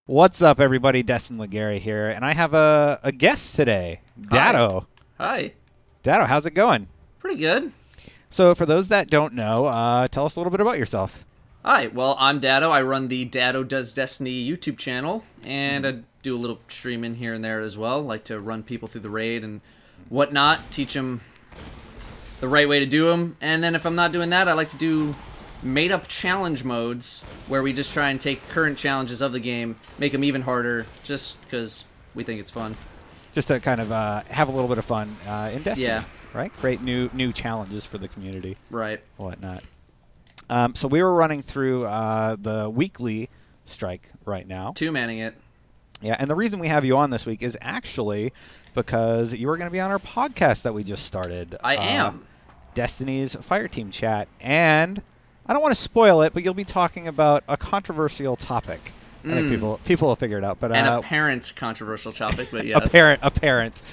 What's up, everybody? Destin Legary here, and I have a guest today, Datto. Hi. Datto, how's it going? Pretty good. So, for those that don't know, tell us a little bit about yourself. Hi, well, I'm Datto. I run the Datto Does Destiny YouTube channel, and I do a little streaming here and there as well. Like to run people through the raid and whatnot, teach them the right way to do them. And then if I'm not doing that, I like to do made-up challenge modes where we just try and take current challenges of the game, make them even harder, just because we think it's fun. Just to kind of have a little bit of fun in Destiny, Yeah. right? Create new challenges for the community. Right. Whatnot. So we were running through the weekly strike right now. Two-manning it. Yeah, and the reason we have you on this week is actually because you were going to be on our podcast that we just started. I am. Destiny's Fireteam Chat, and I don't want to spoil it, but you'll be talking about a controversial topic. I think people will figure it out. But An apparent controversial topic, but yes. Apparent.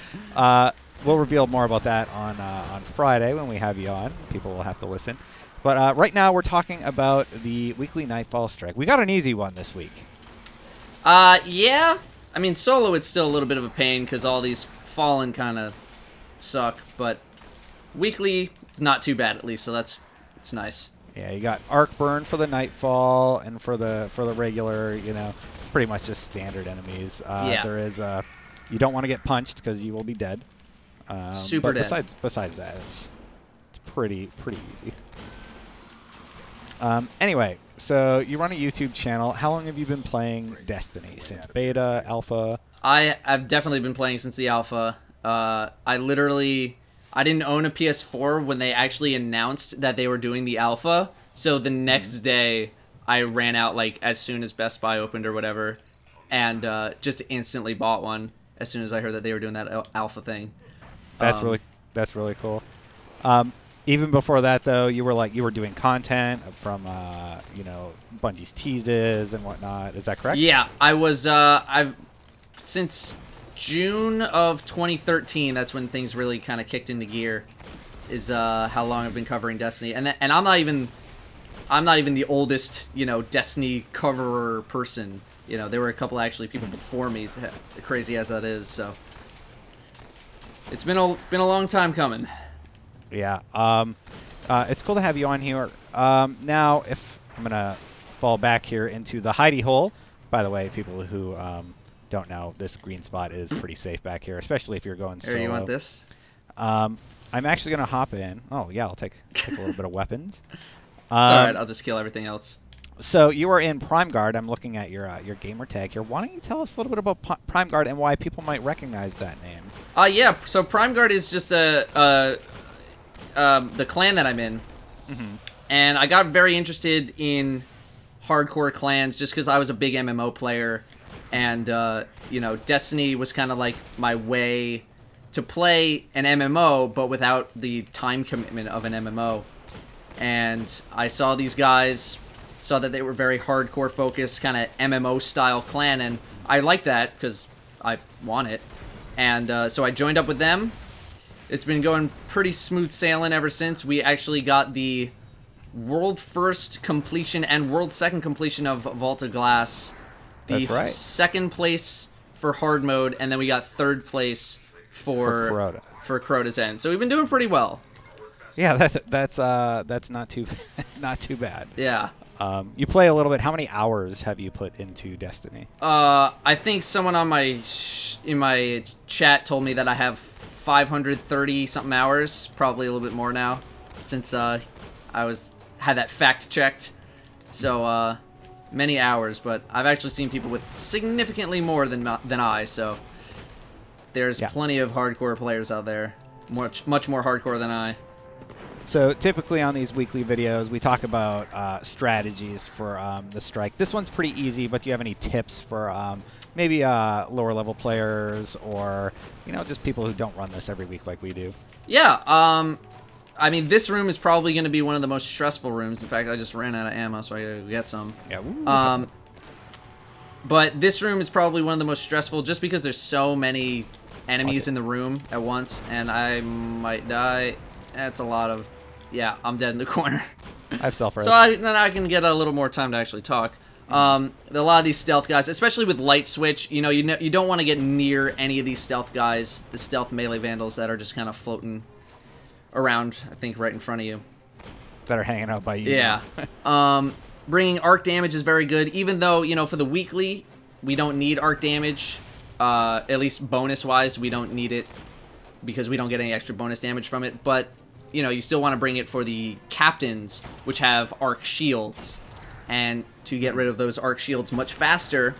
We'll reveal more about that on Friday when we have you on. People will have to listen. But right now we're talking about the weekly Nightfall Strike. We got an easy one this week. Yeah. I mean, solo it's still a little bit of a pain because all these fallen kind of suck, but weekly not too bad at least, so it's nice. Yeah, you got Arc Burn for the Nightfall, and for the regular, pretty much just standard enemies. Yeah. There is you don't want to get punched because you will be dead. Super but dead. Besides that, it's pretty easy. Anyway, so you run a YouTube channel. How long have you been playing Destiny? Since beta, alpha? I've definitely been playing since the alpha. I didn't own a PS4 when they actually announced that they were doing the alpha. So the next day, I ran out like as soon as Best Buy opened or whatever, and just instantly bought one as soon as I heard that they were doing that alpha thing. That's really cool. Even before that, though, you were doing content from Bungie's teases and whatnot. Is that correct? Yeah, I was. Since June of 2013, that's when things really kind of kicked into gear. Is how long I've been covering Destiny, and I'm not even the oldest Destiny coverer person. There were a couple actually people before me, crazy as that is. So it's been a long time coming. Yeah. It's cool to have you on here. Now, if I'm gonna fall back here into the hidey hole. By the way, people who don't know, this green spot is pretty safe back here, especially if you're going solo. Here, you want this? I'm actually going to hop in. Oh, yeah, I'll take a little bit of weapons. It's all right. I'll just kill everything else. So you are in Prime Guard. I'm looking at your gamer tag here. Why don't you tell us a little bit about Prime Guard and why people might recognize that name? Yeah, so Prime Guard is just the clan that I'm in. And I got very interested in hardcore clans just because I was a big MMO player. And, Destiny was kind of like my way to play an MMO, but without the time commitment of an MMO. And I saw these guys, saw that they were very hardcore focused, kind of MMO-style clan, and I liked that because I want it. And so I joined up with them. It's been going pretty smooth sailing ever since. We actually got the world first completion and world second completion of Vault of Glass. That's right. Second place for hard mode, and then we got third place for Crota's End. So we've been doing pretty well. Yeah, that's not too bad. Yeah. You play a little bit. How many hours have you put into Destiny? I think someone on in my chat told me that I have 530 something hours, probably a little bit more now, since I had that fact checked. So many hours, but I've actually seen people with significantly more than I, so there's plenty of hardcore players out there, much more hardcore than I. So typically on these weekly videos, we talk about strategies for the strike. This one's pretty easy, but do you have any tips for maybe lower level players or just people who don't run this every week like we do? Yeah. I mean, this room is probably going to be one of the most stressful rooms. In fact, I just ran out of ammo, so I gotta go get some. Yeah. But this room is probably one of the most stressful just because there's so many enemies in the room at once, and I might die. That's a lot of... Yeah, I'm dead in the corner. I have self-res. So then I can get a little more time to actually talk. A lot of these stealth guys, especially with light switch, you don't want to get near any of these stealth guys, the stealth melee vandals that are just kind of floating around, I think, right in front of you. That are hanging out by you. Yeah. Bringing arc damage is very good, even though, for the weekly, we don't need arc damage. At least bonus-wise, we don't need it because we don't get any extra bonus damage from it. But, you still want to bring it for the captains, which have arc shields. And to get rid of those arc shields much faster,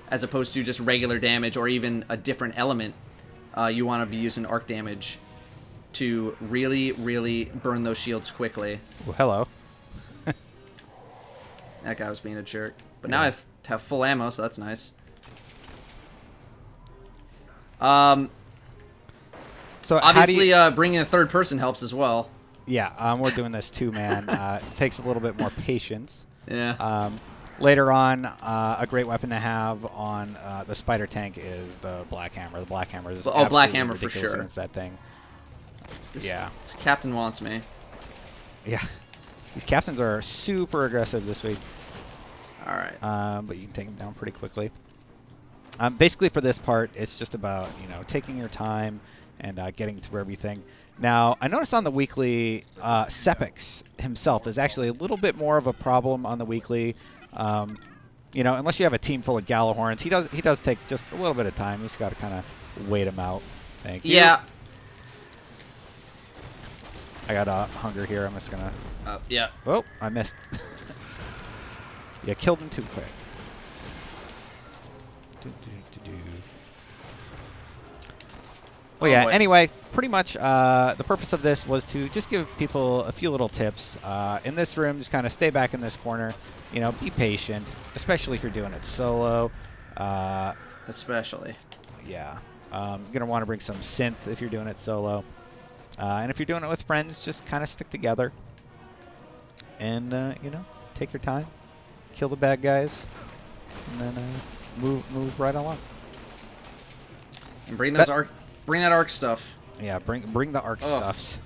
as opposed to just regular damage or even a different element, you want to be using arc damage to really, really burn those shields quickly. Well, hello. That guy was being a jerk. But now I have full ammo, so that's nice. So obviously, bringing a third person helps as well. Yeah, we're doing this two-man. It takes a little bit more patience. Yeah. Later on, a great weapon to have on the spider tank is the black hammer. The black hammer is black hammer for ridiculous sure against that thing. This captain wants me. Yeah, these captains are super aggressive this week. All right. But you can take them down pretty quickly. Basically, for this part, it's just about taking your time and getting through everything. Now, I noticed on the weekly, Sepix himself is actually a little bit more of a problem on the weekly. Unless you have a team full of Galahorns, he does take just a little bit of time. You just got to kind of wait him out. Thank you. Yeah. I got hunger here. I'm just gonna. Yeah. Oh, I missed. Yeah, killed him too quick. Well, yeah, anyway, pretty much the purpose of this was to just give people a few little tips. In this room, just kind of stay back in this corner. Be patient, especially if you're doing it solo. Especially. Yeah. You're going to want to bring some synth if you're doing it solo. And if you're doing it with friends, just kind of stick together. And, take your time. Kill the bad guys. And then move right along. And bring those Bring that arc stuff. Yeah, bring the arc stuffs.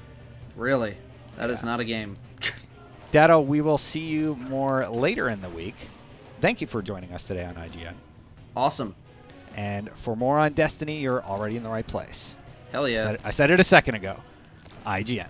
Really? That is not a game. Datto, we will see you more later in the week. Thank you for joining us today on IGN. Awesome. And for more on Destiny, you're already in the right place. Hell yeah. I said it a second ago. IGN.